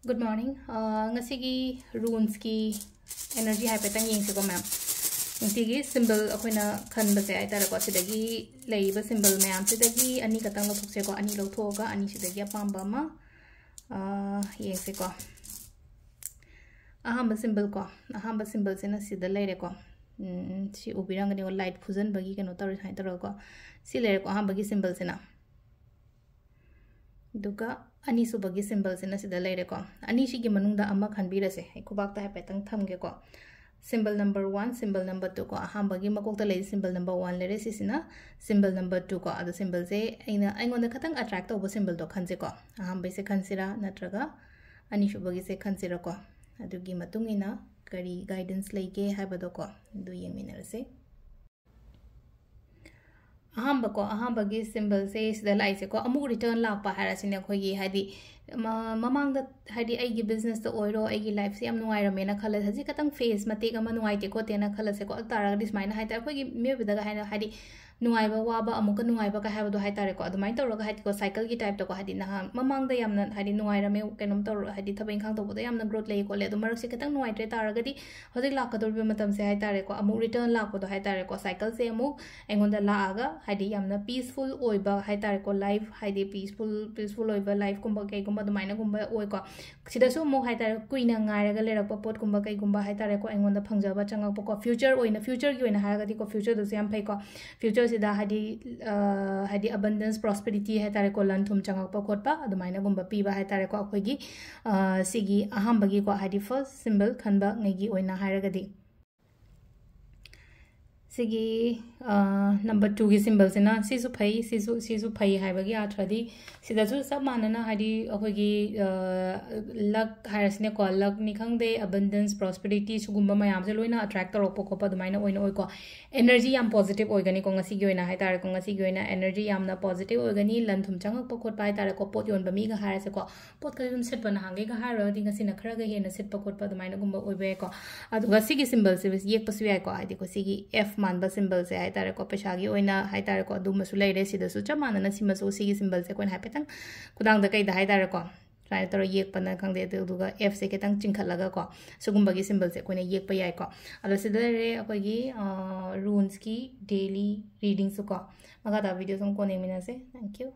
Good morning. Ngasigi runes ki energy haipetang yengse ko ma'am. Ngasigi symbol akoina khanba se ai tara ko sidagi leiba symbol ma'am sidagi ani katang lo thokse ko ani lo thoga ani sidagi apamba ma yengse ko. Ahamba symbol se na sida leire ko. Si ubirang ni light fusion bagi kano tar hai tara ko. Si leire ko ahamba gi symbol se na. दुका अनि सुबगी symbol से नसिदा लेरे को अनि सिगी मनुंगदा अमा खनबिरसे खुबाकता है पेतंग थमगे को symbol number 1 symbol number 2 को अहांबगी मकोकता ले सिंबल नंबर 1 लेरे सिसिना सिंबल नंबर 2 को अद सिंबल से आइना आइगोंदा खतंग अट्रैक्ट तोबो सिंबल दो खनसे को अहांबे से खनसिरा नत्रगा अनि सुबगी से खनसिरा को अदुगी मतुंगिना करी गाइडेंस लेके हाबदो को दु येमिनरसे अहांबगी सिंबल से सिदा लाइसे को अमु रिटर्न लापा हारासिने खोगी हादि ममांग द हादि आइगी बिजनेस द ओइरो आइगी लाइफ से यम नुंगाइरमेना खल हजि कतंग फेस मतेक अमा नुंगाइते को तेना खल से को तारा दिसमाइना हाइता खोगी मेबदगा हाइना हादि नुंगाइबा वाबा अमुका नुंगाइबा का हाबदो हाइतारे को अदुमाइन तौरगा हादि को साइकिल की टाइप तो को हादि ना ममांग द यमना हादि नुंगाइरमे केनम तौर हादि थबें खांग तौबो यमना ग्रोथ ले को ले दो मरक से कतंग नुंगाइत्रे तारगदि हजि लाकदोर मतम से हाइतारे को अमु रिटर्न लापदो हाइतारे को साइकिल से अमु एंगोंदा लाआगा हादि यमना पीसफुल ओइबा हाइतारे को लाइफ हादि पीसफुल ओइबा लाइफ कुंबा के कुंबा दुमाइना कुंबा ओइ को सिदासु मो हाइतारे कुइना ngairaga lerappa pot kumba kai gumba haitare ko engonda phangjaba changakpa ko future ki oina haragadi ko future do yam phai ko future sida hadi abundance prosperity haitare ko lan thum changakpa khotpa adumaina gumba piba haitare ko akhoigi sigi ahambagi ko hadi first symbol khanba ngegi oina haragadi सिगी number 2 की symbol से ना सिसु फई हाइबगी आथ्रदी सिदासु सब मानना Hadi अखोगी luck हायरसने को luck नि खंगदे abundance prosperity सुगुम्बा मयाम से लोइना attract तौरपो को पदमाइना ओइना ओइ को एनर्जी याम पॉजिटिव ओइगनी को ngasi gi oina हाइतारे को ngasi gi oina एनर्जी यामना पॉजिटिव ओइगनी लन थुम चंगक प खोट पाइ तारे को पोत योन बमी गा हारसे को पोत का दुम सेट बना हांगे गा हारो दि ngasi ना खरा गा हेना सेट प खोट पदमाइना गुम्बा ओइबे को अदुगा सिगी सिंबल से येक पसु याइ को हाइदि को सिगी एफ मानबा सिंबल से हाइतारे को पेशागी ओइना हाइतारे को दुमसु लेरे सिदसु चमानना सिमसु सिगी सिंबल से कोन हाइपेतंग कुदांग द कै द हाइतारे को ट्राई तरो येक पना खंगदे दुगा एफ से केतंग चिंखलगा को सुगुम्बगी सिंबल से कोने येक प याइ को अलो सिदरे अखोगी रून्स की डेली रीडिंग सु को मगा दा वीडियो सम कोने मिना से थैंक यू